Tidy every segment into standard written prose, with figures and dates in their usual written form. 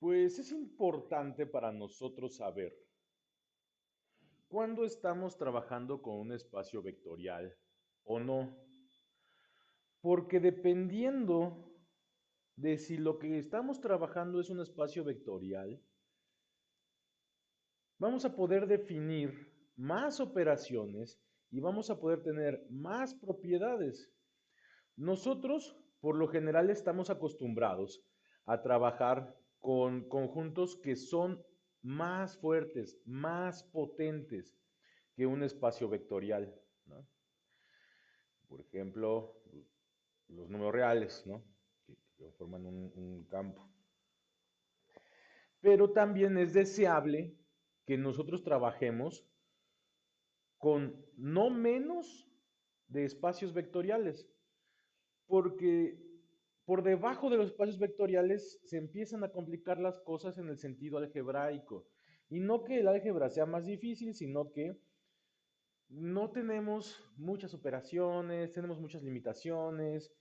Pues es importante para nosotros saber cuándo estamos trabajando con un espacio vectorial o no, porque dependiendo de si lo que estamos trabajando es un espacio vectorial, vamos a poder definir más operaciones y vamos a poder tener más propiedades. Nosotros, por lo general, estamos acostumbrados a trabajar con conjuntos que son más fuertes, más potentes que un espacio vectorial, ¿no? Por ejemplo, los números reales, ¿no? Que forman un campo. Pero también es deseable que nosotros trabajemos con no menos de espacios vectoriales, porque por debajo de los espacios vectoriales se empiezan a complicar las cosas en el sentido algebraico. Y no que el álgebra sea más difícil, sino que no tenemos muchas operaciones, tenemos muchas limitaciones.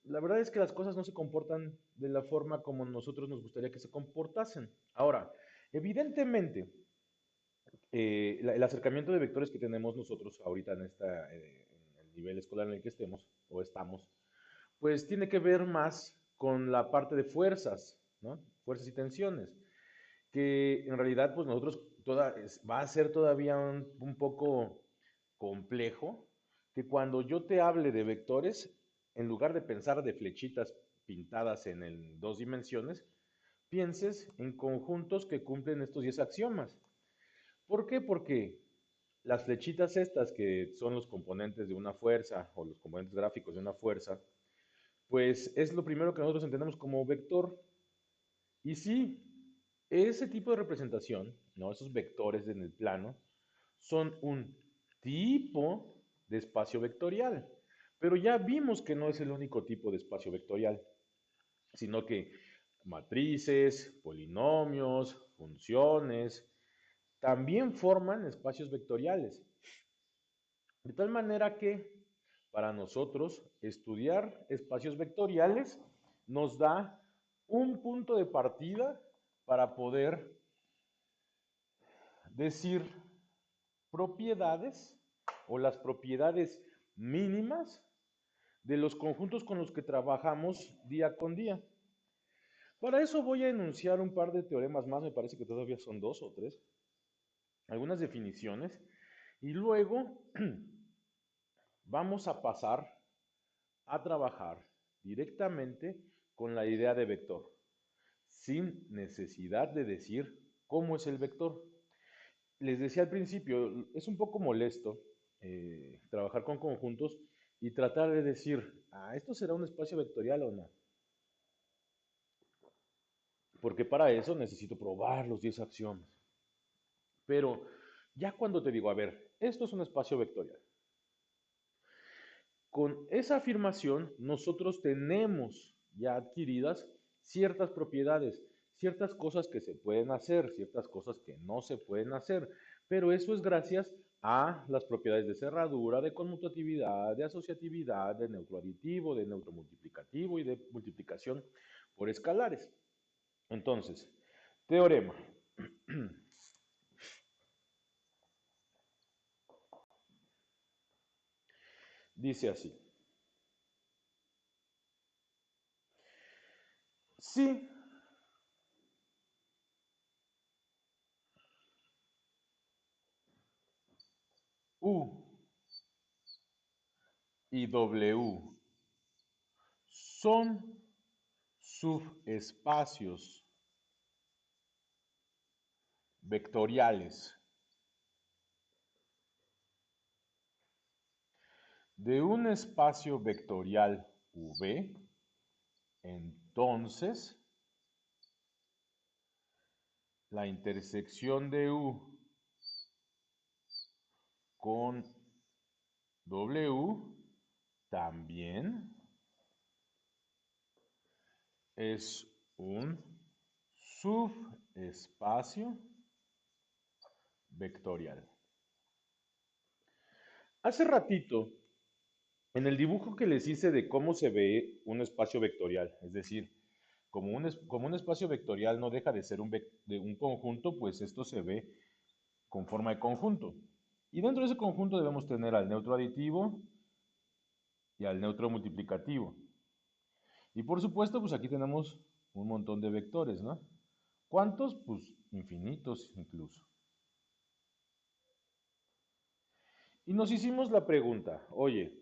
La verdad es que las cosas no se comportan de la forma como nosotros nos gustaría que se comportasen. Ahora, evidentemente, el acercamiento de vectores que tenemos nosotros ahorita en el nivel escolar en el que estemos o estamos, pues tiene que ver más con la parte de fuerzas, ¿no? Fuerzas y tensiones, que en realidad pues va a ser todavía un poco complejo, que cuando yo te hable de vectores, en lugar de pensar de flechitas pintadas en dos dimensiones, pienses en conjuntos que cumplen estos 10 axiomas. ¿Por qué? Porque las flechitas estas, que son los componentes de una fuerza o los componentes gráficos de una fuerza, pues es lo primero que nosotros entendemos como vector. Y sí, ese tipo de representación, ¿no? Esos vectores en el plano, son un tipo de espacio vectorial. Pero ya vimos que no es el único tipo de espacio vectorial, sino que matrices, polinomios, funciones, también forman espacios vectoriales. De tal manera que para nosotros estudiar espacios vectoriales nos da un punto de partida para poder decir propiedades o las propiedades mínimas de los conjuntos con los que trabajamos día con día. Para eso voy a enunciar un par de teoremas más, me parece que todavía son dos o tres, algunas definiciones, y luego vamos a pasar a trabajar directamente con la idea de vector, sin necesidad de decir cómo es el vector. Les decía al principio, es un poco molesto trabajar con conjuntos y tratar de decir, ¿esto será un espacio vectorial o no? Porque para eso necesito probar los 10 axiomas. Pero ya cuando te digo, a ver, esto es un espacio vectorial, con esa afirmación, nosotros tenemos ya adquiridas ciertas propiedades, ciertas cosas que se pueden hacer, ciertas cosas que no se pueden hacer, pero eso es gracias a las propiedades de cerradura, de conmutatividad, de asociatividad, de neutro aditivo, de neutro multiplicativo y de multiplicación por escalares. Entonces, teorema. Dice así. Si U y W son subespacios vectoriales de un espacio vectorial V, entonces la intersección de U con W también es un subespacio vectorial. Hace ratito, en el dibujo que les hice de cómo se ve un espacio vectorial, es decir, como un espacio vectorial no deja de ser de un conjunto, pues esto se ve con forma de conjunto. Y dentro de ese conjunto debemos tener al neutro aditivo y al neutro multiplicativo. Y por supuesto, pues aquí tenemos un montón de vectores, ¿no? ¿Cuántos? Pues infinitos incluso. Y nos hicimos la pregunta, oye,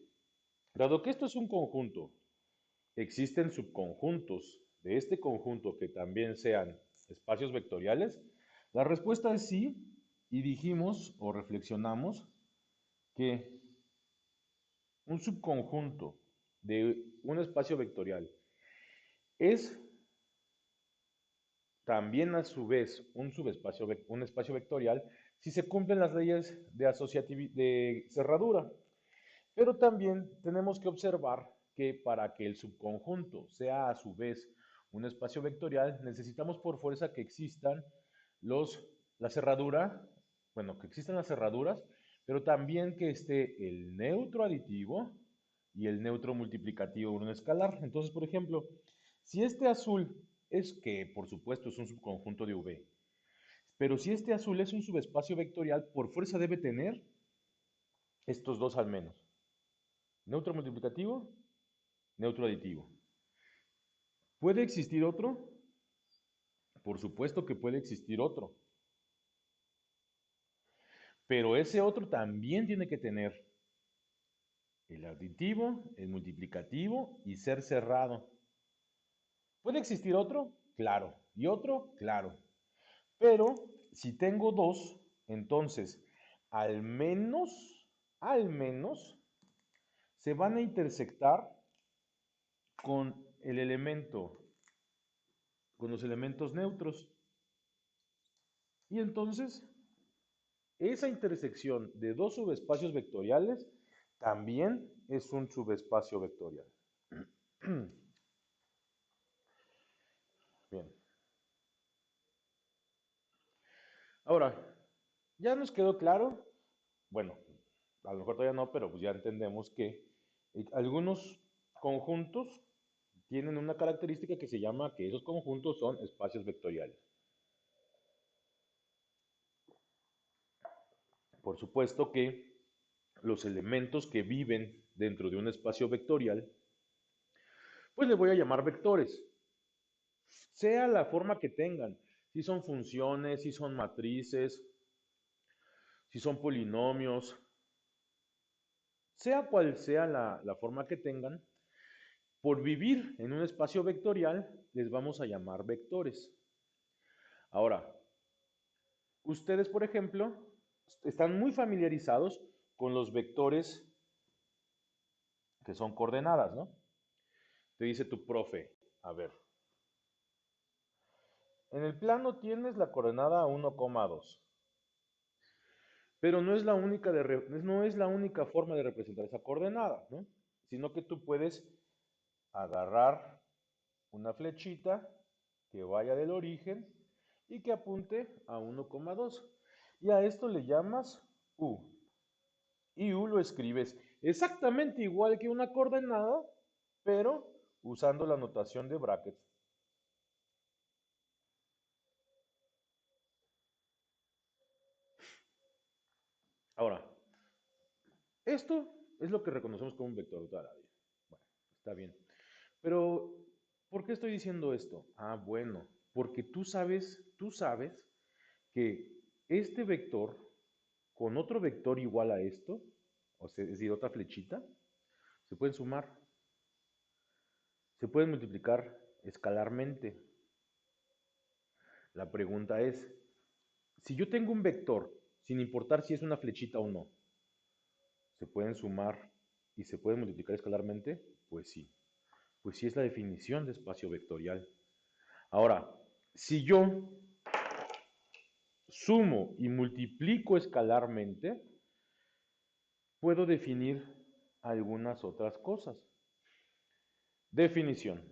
dado que esto es un conjunto, ¿existen subconjuntos de este conjunto que también sean espacios vectoriales? La respuesta es sí, y dijimos o reflexionamos que un subconjunto de un espacio vectorial es también a su vez un espacio vectorial si se cumplen las leyes de cerradura. Pero también tenemos que observar que para que el subconjunto sea a su vez un espacio vectorial, necesitamos por fuerza que existan la cerradura, bueno, que existan las cerraduras, pero también que esté el neutro aditivo y el neutro multiplicativo en un escalar. Entonces, por ejemplo, si este azul es que, por supuesto, es un subconjunto de V, pero si este azul es un subespacio vectorial, por fuerza debe tener estos dos al menos. Neutro multiplicativo, neutro aditivo. ¿Puede existir otro? Por supuesto que puede existir otro. Pero ese otro también tiene que tener el aditivo, el multiplicativo y ser cerrado. ¿Puede existir otro? Claro. ¿Y otro? Claro. Pero si tengo dos, entonces al menos, se van a intersectar con el elemento, con los elementos neutros. Y entonces, esa intersección de dos subespacios vectoriales también es un subespacio vectorial. Bien. Ahora, ya nos quedó claro, bueno, a lo mejor todavía no, pero pues ya entendemos que algunos conjuntos tienen una característica que se llama que esos conjuntos son espacios vectoriales. Por supuesto que los elementos que viven dentro de un espacio vectorial, pues le voy a llamar vectores, sea la forma que tengan, si son funciones, si son matrices, si son polinomios, sea cual sea la forma que tengan, por vivir en un espacio vectorial les vamos a llamar vectores. Ahora, ustedes, por ejemplo, están muy familiarizados con los vectores que son coordenadas, ¿no? Te dice tu profe, a ver, en el plano tienes la coordenada 1,2, pero no es la única forma de representar esa coordenada, ¿no? Sino que tú puedes agarrar una flechita que vaya del origen y que apunte a 1,2. Y a esto le llamas U. Y U lo escribes exactamente igual que una coordenada, pero usando la notación de brackets. Ahora, esto es lo que reconocemos como un vector de toda la vida. Bueno, está bien. Pero, ¿por qué estoy diciendo esto? Ah, bueno, porque tú sabes que este vector con otro vector igual a esto, o sea, es decir, otra flechita, se pueden sumar, se pueden multiplicar escalarmente. La pregunta es, si yo tengo un vector, sin importar si es una flechita o no, ¿se pueden sumar y se pueden multiplicar escalarmente? Pues sí. Pues sí es la definición de espacio vectorial. Ahora, si yo sumo y multiplico escalarmente, puedo definir algunas otras cosas. Definición.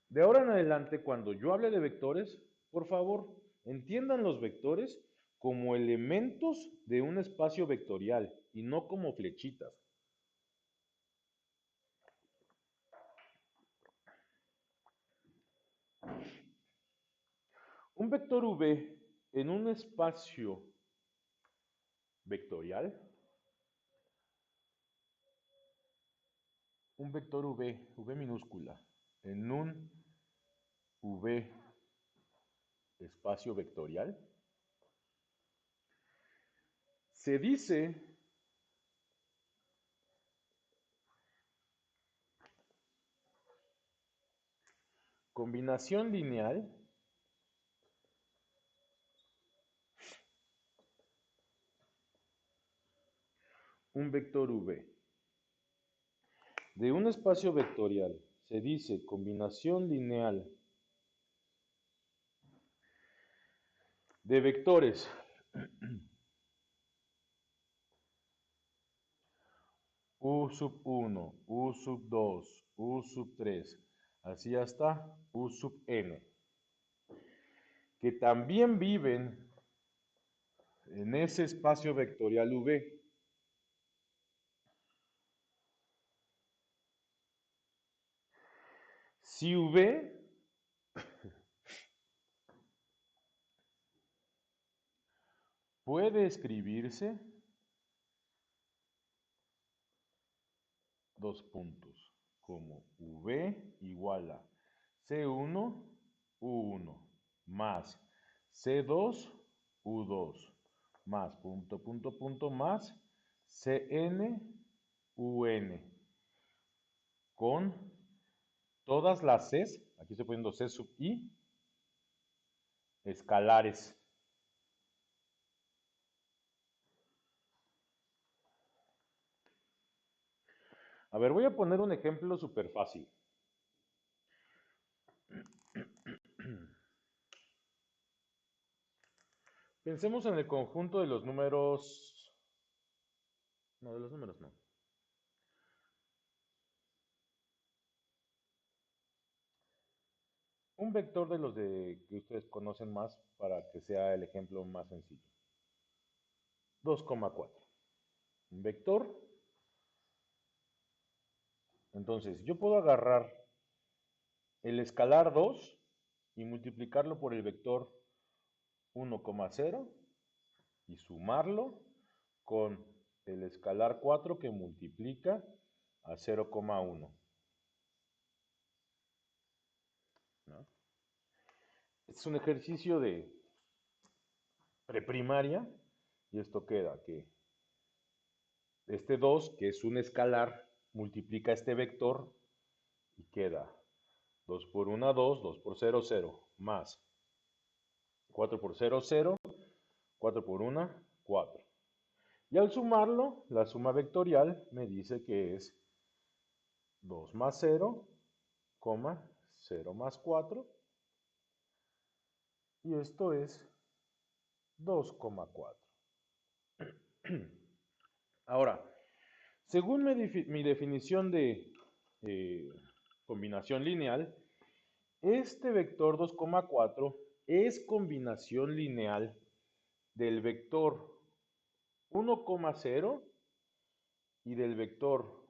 De ahora en adelante, cuando yo hable de vectores, por favor, entiendan los vectores como elementos de un espacio vectorial y no como flechitas. Un vector v en un espacio vectorial, un vector v minúscula, en un v espacio vectorial, se dice combinación lineal un vector v de un espacio vectorial, se dice combinación lineal de vectores u sub 1, u sub 2, u sub 3, así hasta u sub n, que también viven en ese espacio vectorial v. Si v puede escribirse dos puntos, como v igual a C1, U1, más C2, U2, más punto, punto, punto, más Cn, Un, con todas las Cs, aquí estoy poniendo C sub I, escalares. A ver, voy a poner un ejemplo súper fácil. Pensemos en el conjunto de los números... No, de los números no. Un vector de los que ustedes conocen más para que sea el ejemplo más sencillo. 2,4. Un vector. Entonces, yo puedo agarrar el escalar 2 y multiplicarlo por el vector 1,0 y sumarlo con el escalar 4 que multiplica a 0,1. ¿No? Este es un ejercicio de preprimaria y esto queda que este 2, que es un escalar, multiplica este vector y queda 2 por 1, 2, 2 por 0, 0, más 4 por 0, 0, 4 por 1, 4. Y al sumarlo, la suma vectorial me dice que es 2 más 0, 0 más 4, y esto es 2,4. Ahora, según mi definición de combinación lineal, este vector 2,4 es combinación lineal del vector 1,0 y del vector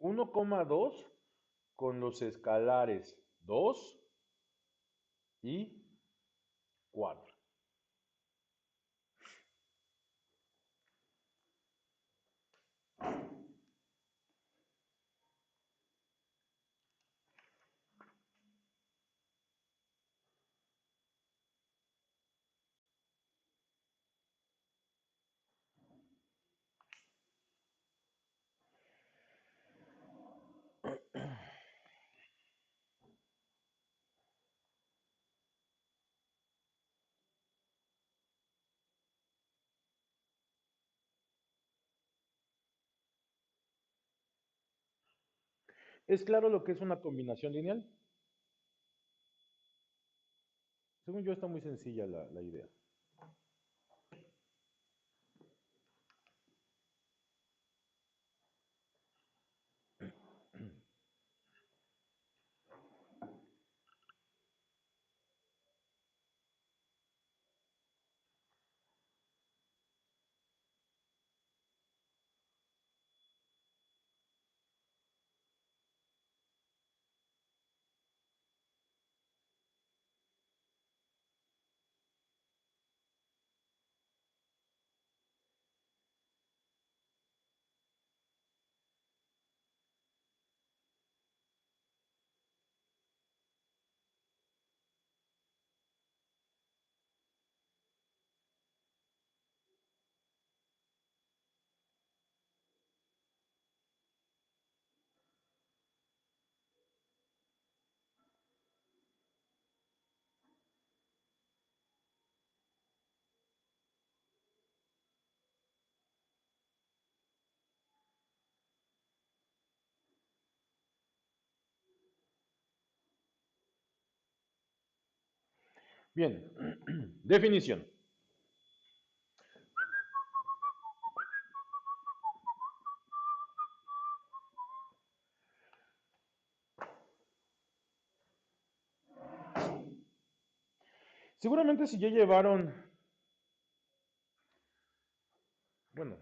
1,2 con los escalares 2 y 4. ¿Es claro lo que es una combinación lineal? Según yo está muy sencilla la idea. Bien, definición. Seguramente si ya llevaron, bueno,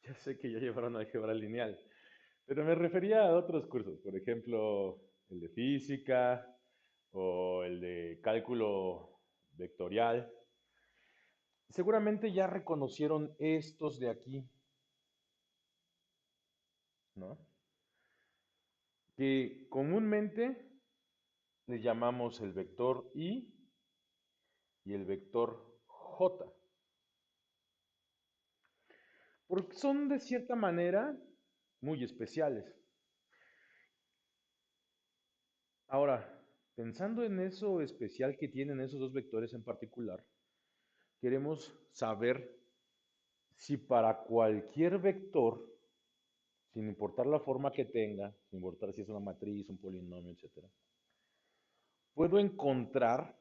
ya sé que ya llevaron álgebra lineal, pero me refería a otros cursos, por ejemplo, el de física o el de cálculo vectorial. Seguramente ya reconocieron estos de aquí, ¿no? Que comúnmente le llamamos el vector y el vector j, porque son de cierta manera muy especiales. Ahora, pensando en eso especial que tienen esos dos vectores en particular, queremos saber si para cualquier vector, sin importar la forma que tenga, sin importar si es una matriz, un polinomio, etcétera, puedo encontrar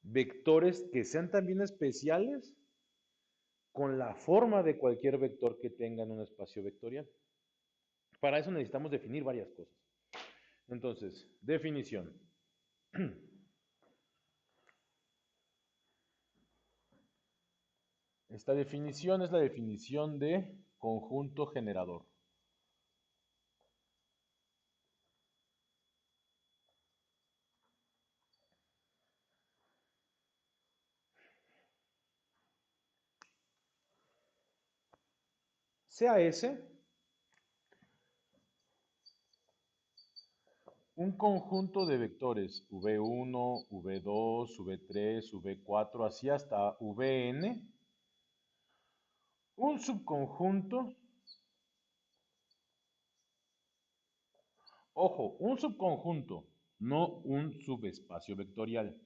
vectores que sean también especiales con la forma de cualquier vector que tenga en un espacio vectorial. Para eso necesitamos definir varias cosas. Entonces, definición. Esta definición es la definición de conjunto generador. Sea S un conjunto de vectores v1, v2, v3, v4, así hasta vn, un subconjunto, ojo, un subconjunto, no un subespacio vectorial.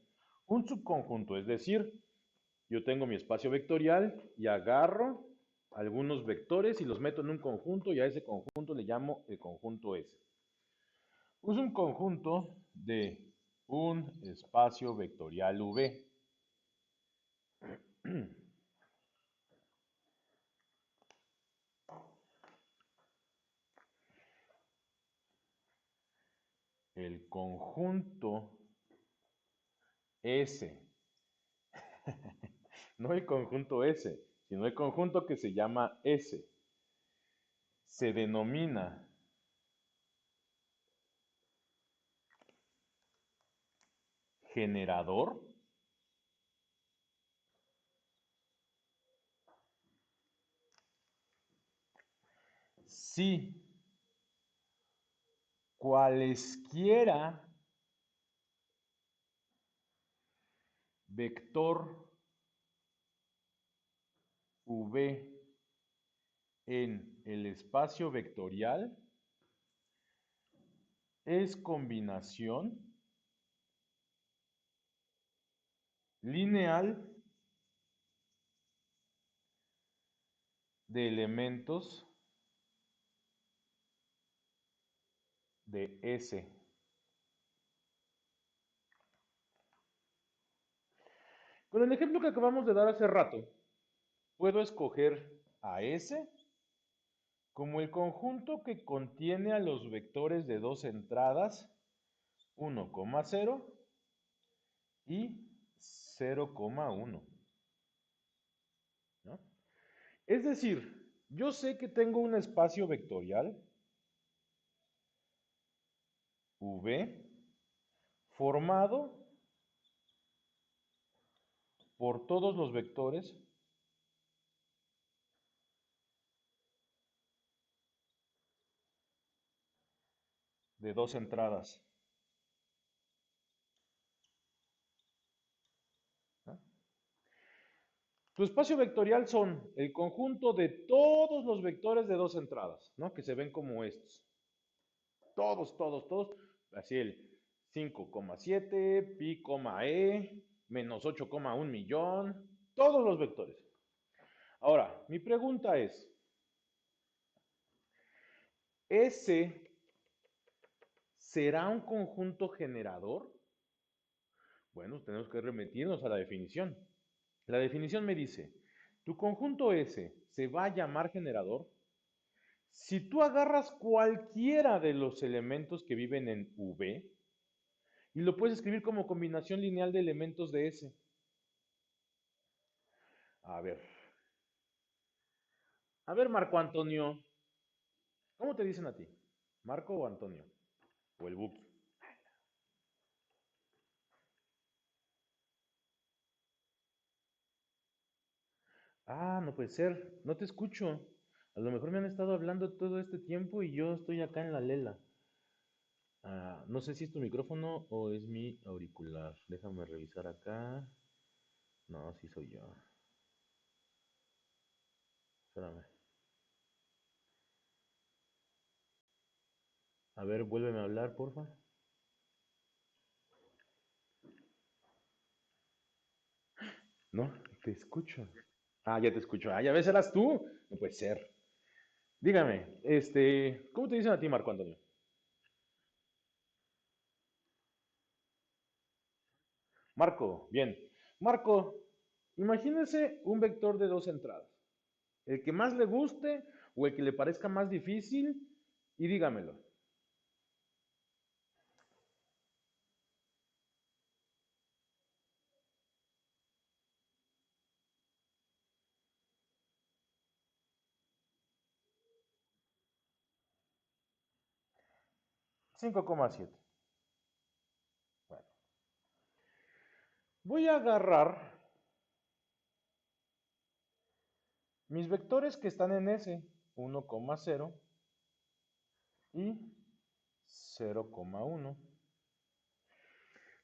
Un subconjunto, es decir, yo tengo mi espacio vectorial y agarro algunos vectores y los meto en un conjunto y a ese conjunto le llamo el conjunto S. Es un conjunto de un espacio vectorial V. El conjunto S, no el conjunto S, sino el conjunto que se llama S, se denomina generador si cualesquiera vector V en el espacio vectorial es combinación lineal de elementos de S. Con el ejemplo que acabamos de dar hace rato, puedo escoger a S como el conjunto que contiene a los vectores de dos entradas 1,0 y 0,1, ¿no? Es decir, yo sé que tengo un espacio vectorial V formado por todos los vectores de dos entradas, ¿no? Tu espacio vectorial son el conjunto de todos los vectores de dos entradas, ¿no? Que se ven como estos. Todos, todos, todos. Así el 5,7, pi, e, menos 8,1 millón. Todos los vectores. Ahora, mi pregunta es, ¿ese será un conjunto generador? Bueno, tenemos que remitirnos a la definición. La definición me dice, tu conjunto S se va a llamar generador si tú agarras cualquiera de los elementos que viven en V y lo puedes escribir como combinación lineal de elementos de S. A ver, Marco Antonio, ¿cómo te dicen a ti? ¿Marco o Antonio? ¿O el Buki? Ah, no puede ser, no te escucho. A lo mejor me han estado hablando todo este tiempo y yo estoy acá en la lela. Ah, no sé si es tu micrófono o es mi auricular. Déjame revisar acá. No, sí soy yo. Espérame. A ver, vuélveme a hablar, porfa. No, te escucho. Ah, ya te escucho. Ah, ya ves, eras tú. No puede ser. Dígame, ¿cómo te dicen a ti, Marco Antonio? Marco, bien. Marco, imagínese un vector de dos entradas. El que más le guste o el que le parezca más difícil y dígamelo. 5,7. Bueno, voy a agarrar mis vectores que están en S, 1,0 y 0,1.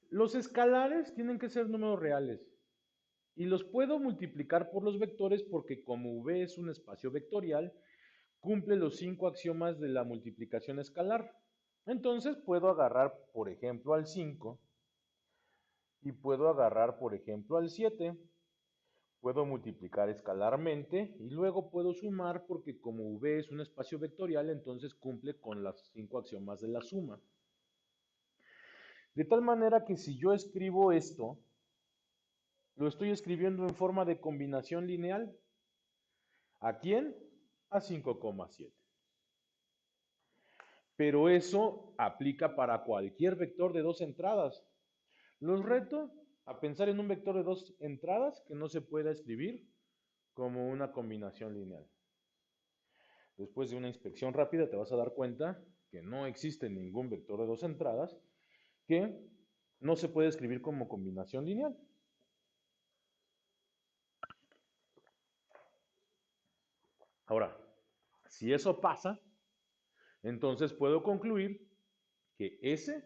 Los escalares tienen que ser números reales y los puedo multiplicar por los vectores porque como V es un espacio vectorial, cumple los 5 axiomas de la multiplicación escalar. Entonces puedo agarrar, por ejemplo, al 5 y puedo agarrar, por ejemplo, al 7. Puedo multiplicar escalarmente y luego puedo sumar porque como V es un espacio vectorial, entonces cumple con las 5 axiomas de la suma. De tal manera que si yo escribo esto, lo estoy escribiendo en forma de combinación lineal. ¿A quién? A 5,7. Pero eso aplica para cualquier vector de dos entradas. Los reto a pensar en un vector de dos entradas que no se pueda escribir como una combinación lineal. Después de una inspección rápida te vas a dar cuenta que no existe ningún vector de dos entradas que no se puede escribir como combinación lineal. Ahora, si eso pasa, entonces puedo concluir que S,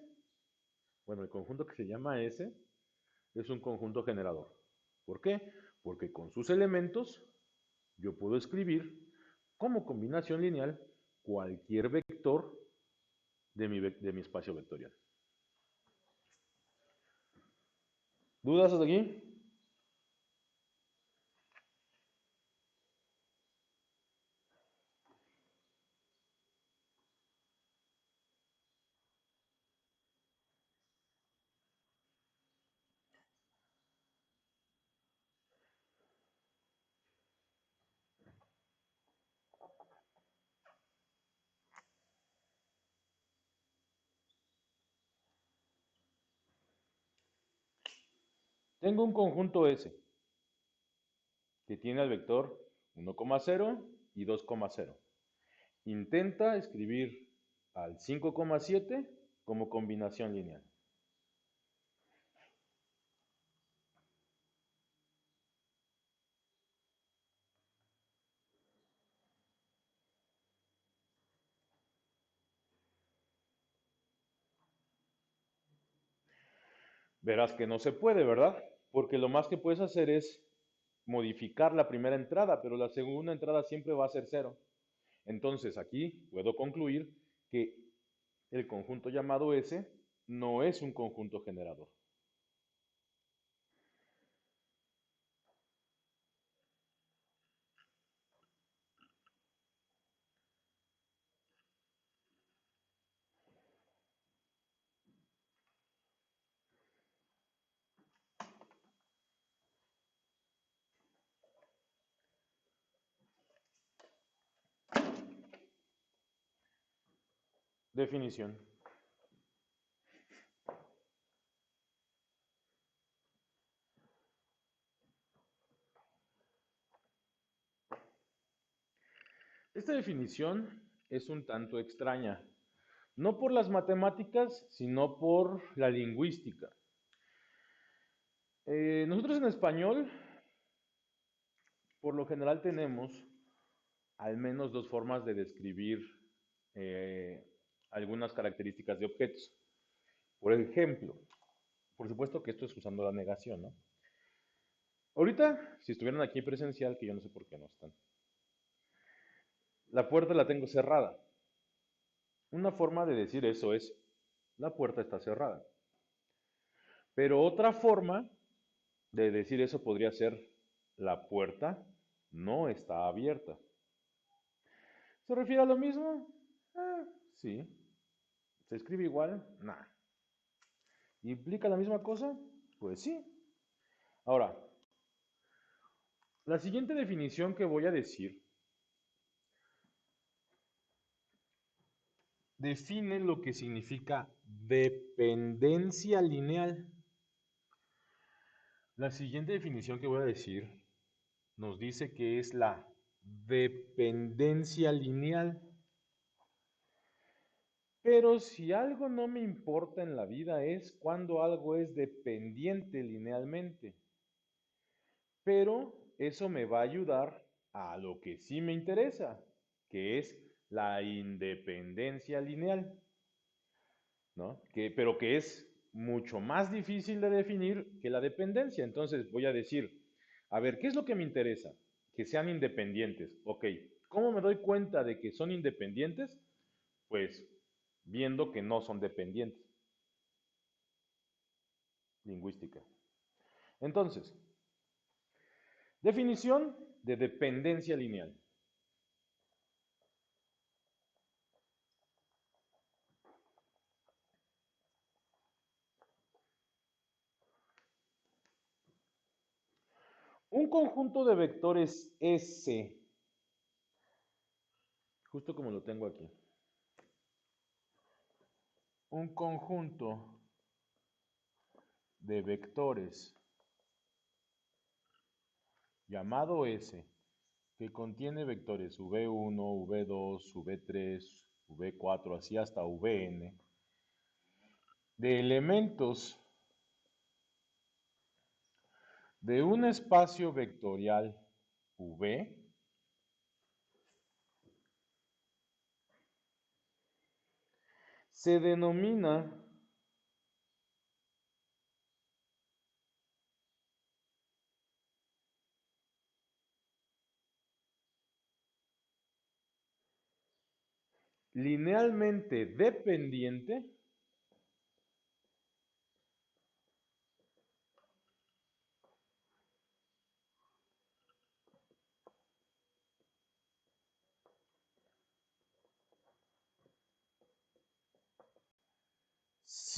bueno, el conjunto que se llama S, es un conjunto generador. ¿Por qué? Porque con sus elementos yo puedo escribir como combinación lineal cualquier vector de mi espacio vectorial. ¿Dudas hasta aquí? Tengo un conjunto S que tiene el vector 1,0 y 2,0. Intenta escribir al 5,7 como combinación lineal. Verás que no se puede, ¿verdad? Porque lo más que puedes hacer es modificar la primera entrada, pero la segunda entrada siempre va a ser cero. Entonces aquí puedo concluir que el conjunto llamado S no es un conjunto generador. Definición. Esta definición es un tanto extraña, no por las matemáticas, sino por la lingüística. Nosotros en español, por lo general, tenemos al menos dos formas de describir eh, algunas características de objetos. Por ejemplo, por supuesto que esto es usando la negación, ¿no? Ahorita, si estuvieran aquí presencial, que yo no sé por qué no están, la puerta la tengo cerrada. Una forma de decir eso es, la puerta está cerrada. Pero otra forma de decir eso podría ser, la puerta no está abierta. ¿Se refiere a lo mismo? Sí. ¿Se escribe igual? Nah. ¿Implica la misma cosa? Pues sí. Ahora, la siguiente definición que voy a decir define lo que significa dependencia lineal. La siguiente definición que voy a decir nos dice que es la dependencia lineal. Pero si algo no me importa en la vida es cuando algo es dependiente linealmente. Pero eso me va a ayudar a lo que sí me interesa, que es la independencia lineal, ¿no? Pero que es mucho más difícil de definir que la dependencia. Entonces voy a decir, a ver, ¿qué es lo que me interesa? Que sean independientes. Ok, ¿cómo me doy cuenta de que son independientes? Pues viendo que no son dependientes. Lingüística. Entonces, definición de dependencia lineal. Un conjunto de vectores S, justo como lo tengo aquí. Un conjunto de vectores llamado S, que contiene vectores v1, v2, v3, v4, así hasta vn, de elementos de un espacio vectorial V, se denomina linealmente dependiente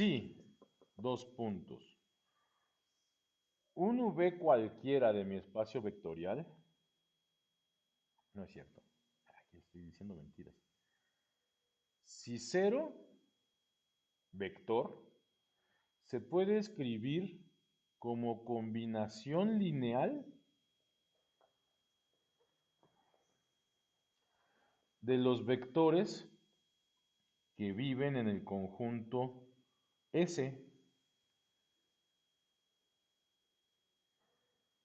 si, dos puntos, un V cualquiera de mi espacio vectorial, no es cierto, aquí estoy diciendo mentiras, si cero vector se puede escribir como combinación lineal de los vectores que viven en el conjunto S,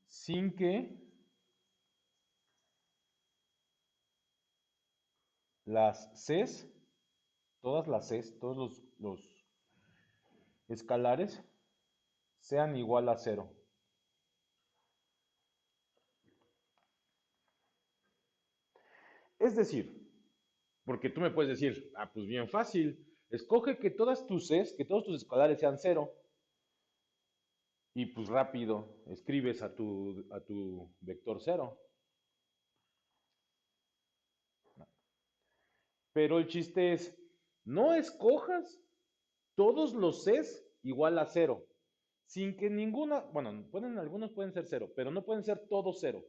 sin que las Cs, todas las Cs, todos los escalares sean igual a cero. Es decir, porque tú me puedes decir, ah, pues bien fácil, escoge que todas tus Cs, que todos tus escalares sean cero, y pues rápido escribes a tu vector cero. Pero el chiste es, no escojas todos los Cs igual a cero, sin que ninguna, bueno, algunos pueden ser cero, pero no pueden ser todos cero.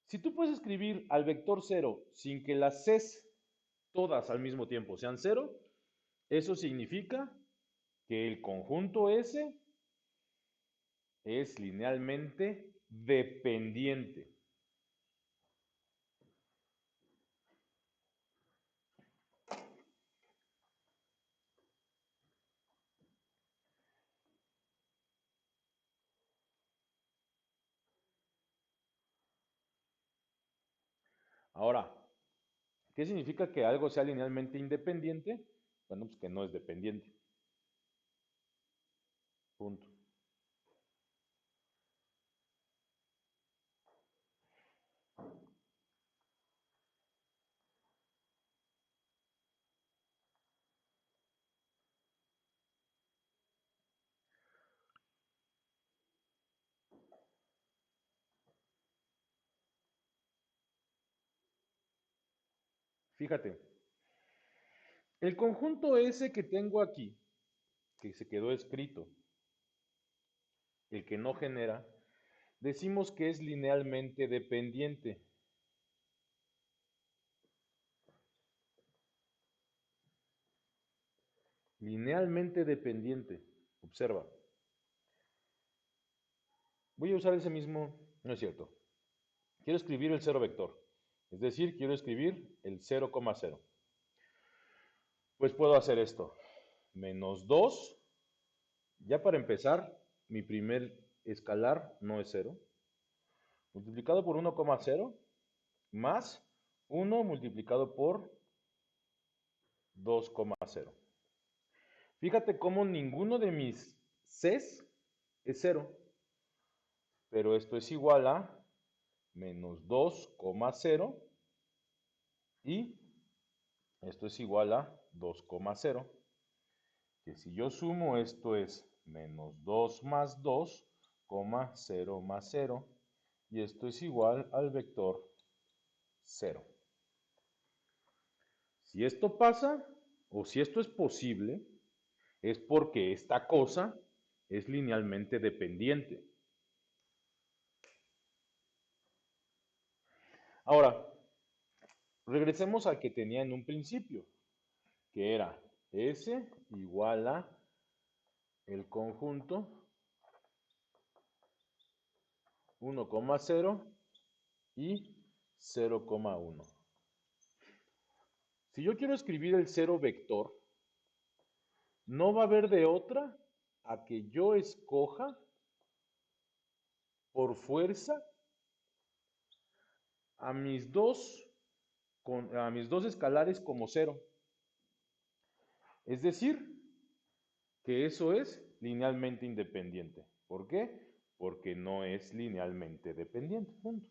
Si tú puedes escribir al vector cero sin que las Cs todas al mismo tiempo sean cero, eso significa que el conjunto S es linealmente dependiente. Ahora, ¿qué significa que algo sea linealmente independiente? Bueno, pues que no es dependiente. Punto. Fíjate, el conjunto S que tengo aquí, que se quedó escrito, el que no genera, decimos que es linealmente dependiente. Linealmente dependiente. Observa. Voy a usar ese mismo, no es cierto. Quiero escribir el cero vector. Es decir, quiero escribir el 0,0. Pues puedo hacer esto. Menos 2. Ya para empezar, mi primer escalar no es 0. Multiplicado por 1,0 más 1 multiplicado por 2,0. Fíjate cómo ninguno de mis Cs es 0, pero esto es igual a menos 2,0 y esto es igual a 2,0. Que si yo sumo esto es menos 2 más 2, 0 más 0, y esto es igual al vector 0. Si esto pasa, o si esto es posible, es porque esta cosa es linealmente dependiente. Ahora, regresemos al que tenía en un principio, que era S igual a el conjunto 1,0 y 0,1. Si yo quiero escribir el cero vector, no va a haber de otra a que yo escoja por fuerza a mis dos escalares como cero. Es decir, que eso es linealmente independiente. ¿Por qué? Porque no es linealmente dependiente. Punto.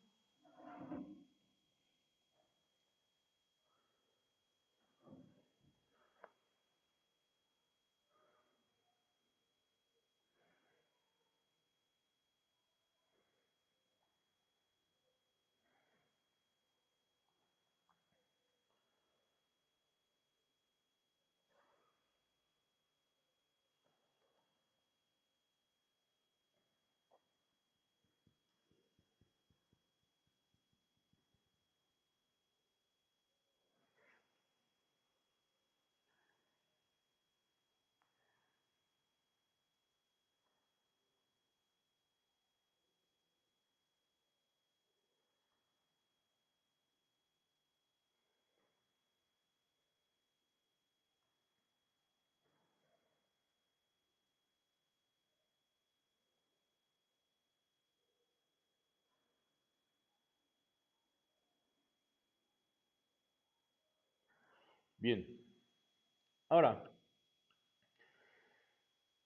Bien. Ahora,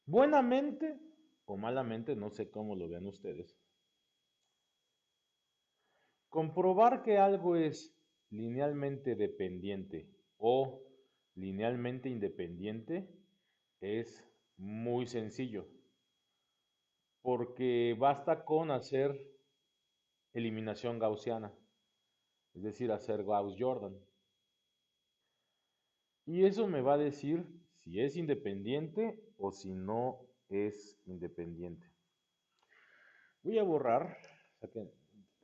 buenamente o malamente, no sé cómo lo vean ustedes, comprobar que algo es linealmente dependiente o linealmente independiente es muy sencillo, porque basta con hacer eliminación gaussiana, es decir, hacer Gauss-Jordan. Y eso me va a decir si es independiente o si no es independiente. Voy a borrar,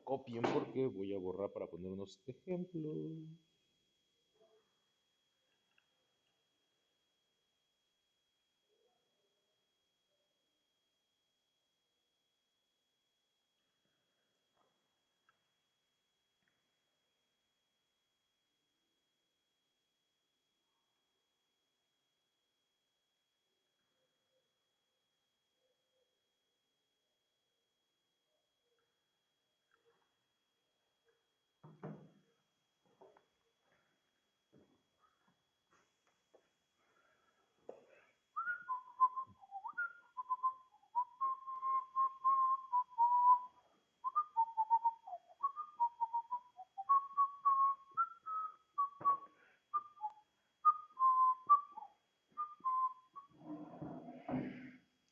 copien porque voy a borrar para poner unos ejemplos.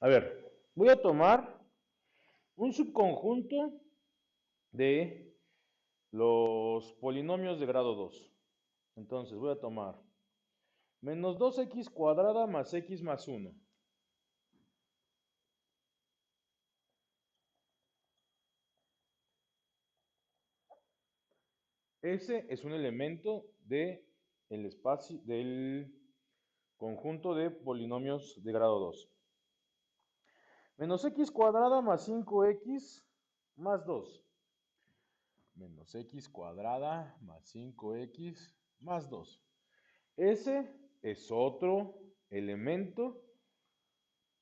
A ver, voy a tomar un subconjunto de los polinomios de grado 2. Entonces voy a tomar menos 2x cuadrada más x más 1. Ese es un elemento de el espacio del conjunto de polinomios de grado 2. Menos x cuadrada más 5x más 2. Menos x cuadrada más 5x más 2. Ese es otro elemento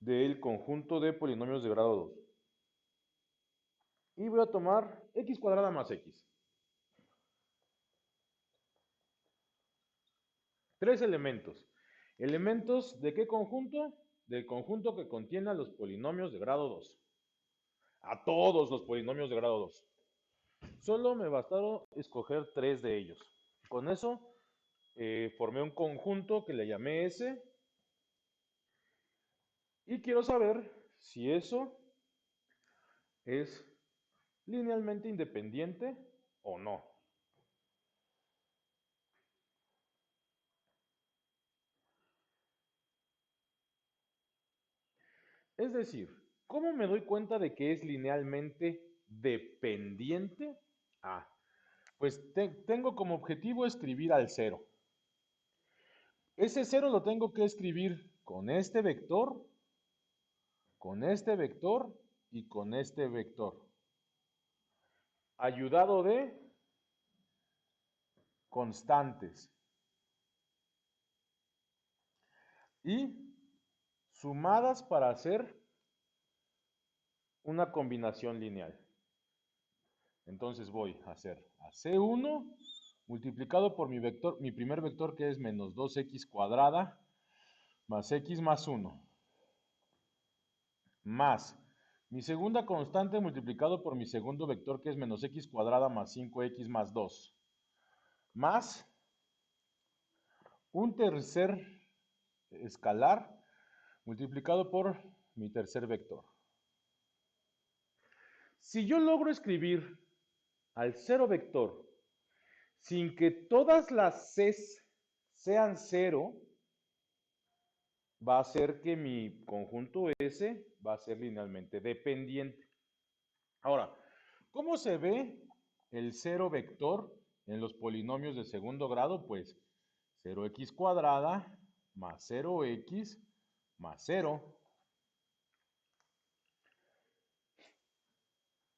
del conjunto de polinomios de grado 2. Y voy a tomar x cuadrada más x. Tres elementos. ¿Elementos de qué conjunto? Del conjunto que contiene a los polinomios de grado 2. A todos los polinomios de grado 2. Solo me bastaron escoger tres de ellos. Con eso formé un conjunto que le llamé S. Y quiero saber si eso es linealmente independiente o no. Es decir, ¿cómo me doy cuenta de que es linealmente dependiente? Ah, pues tengo como objetivo escribir al cero. Ese cero lo tengo que escribir con este vector y con este vector. Ayudado de constantes. Y sumadas para hacer una combinación lineal. Entonces voy a hacer a C1 multiplicado por mi vector, mi primer vector que es menos 2x cuadrada más x más 1 más mi segunda constante multiplicado por mi segundo vector que es menos x cuadrada más 5x más 2 más un tercer escalar multiplicado por mi tercer vector. Si yo logro escribir al cero vector sin que todas las Cs sean cero, va a ser que mi conjunto S va a ser linealmente dependiente. Ahora, ¿cómo se ve el cero vector en los polinomios de segundo grado? Pues 0x cuadrada más 0x más 0.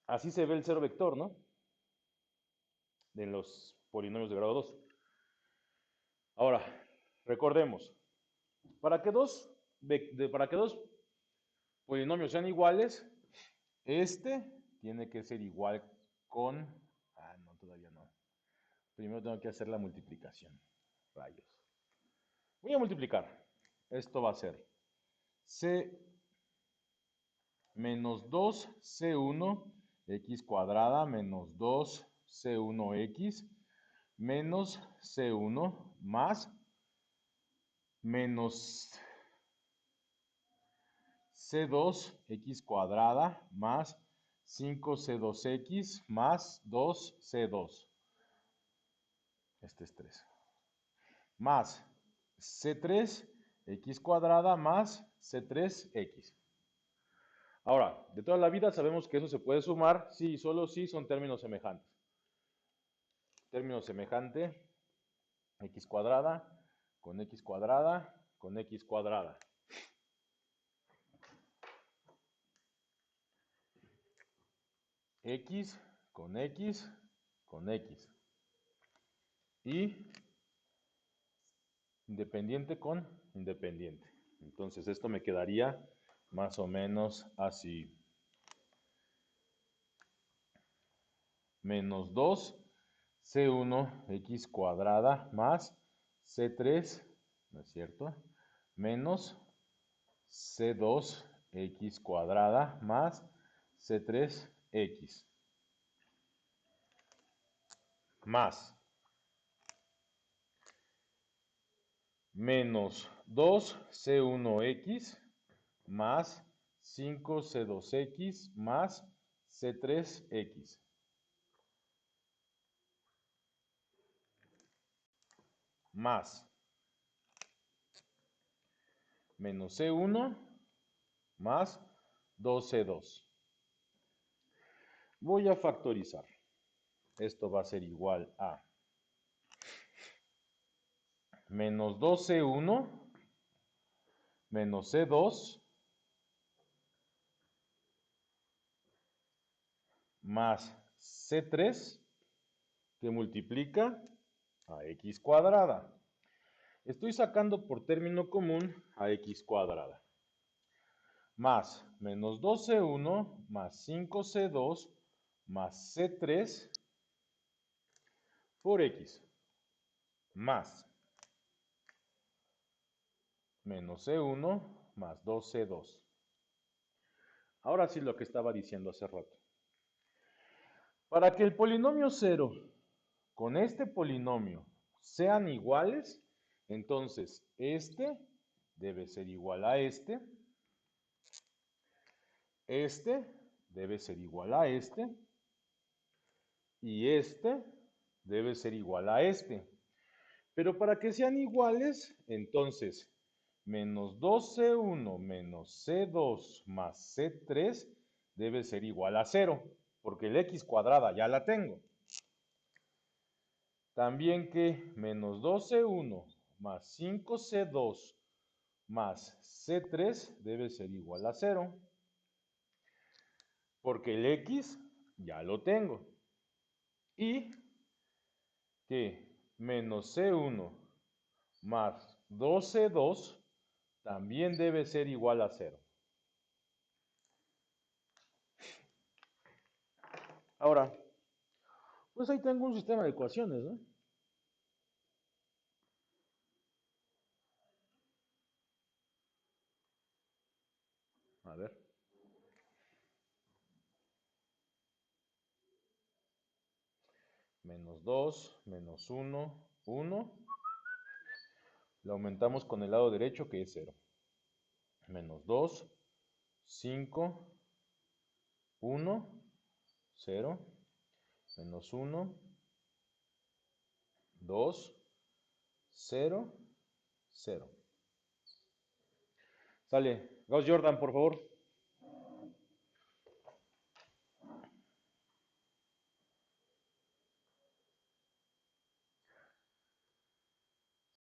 Así se ve el cero vector, ¿no? En los polinomios de grado 2. Ahora, recordemos, para que dos polinomios sean iguales, este tiene que ser igual con... Ah, no, todavía no. Primero tengo que hacer la multiplicación. Rayos. Voy a multiplicar. Esto va a ser C menos 2C1 x cuadrada menos 2C1x menos C1 más menos C2x cuadrada más 5C2x más 2C2. Este es 3. Más C3x cuadrada más C3x. Ahora, de toda la vida sabemos que eso se puede sumar si, solo si son términos semejantes. Término semejante, x cuadrada con x cuadrada con x cuadrada. X con x con x. Y independiente con independiente. Entonces esto me quedaría más o menos así. Menos 2c1x cuadrada más c3, ¿no es cierto? Menos c2x cuadrada más c3x. Más menos 2c1x más 5c2x más c3x. Más menos C1 más 2C2. Voy a factorizar. Esto va a ser igual a menos 2C1 menos C2 más C3 que multiplica a X cuadrada. Estoy sacando por término común a X cuadrada. Más menos 2C1 más 5C2 más C3 por X. Más menos C1 más 2C2. Ahora sí lo que estaba diciendo hace rato. Para que el polinomio 0 con este polinomio sean iguales, entonces este debe ser igual a este debe ser igual a y este debe ser igual a este. Pero para que sean iguales, entonces, menos 2C1 menos C2 más C3 debe ser igual a 0, porque el X cuadrada ya la tengo. También que menos 2C1 más 5C2 más C3 debe ser igual a 0, porque el X ya lo tengo. Y que menos C1 más 2C2 también debe ser igual a 0. Ahora, pues ahí tengo un sistema de ecuaciones, ¿no? A ver. Menos 2, menos 1, 1. Lo aumentamos con el lado derecho que es 0. Menos 2, 5, 1, 0. Menos 1, 2, 0, 0. Sale. Gauss Jordan, por favor.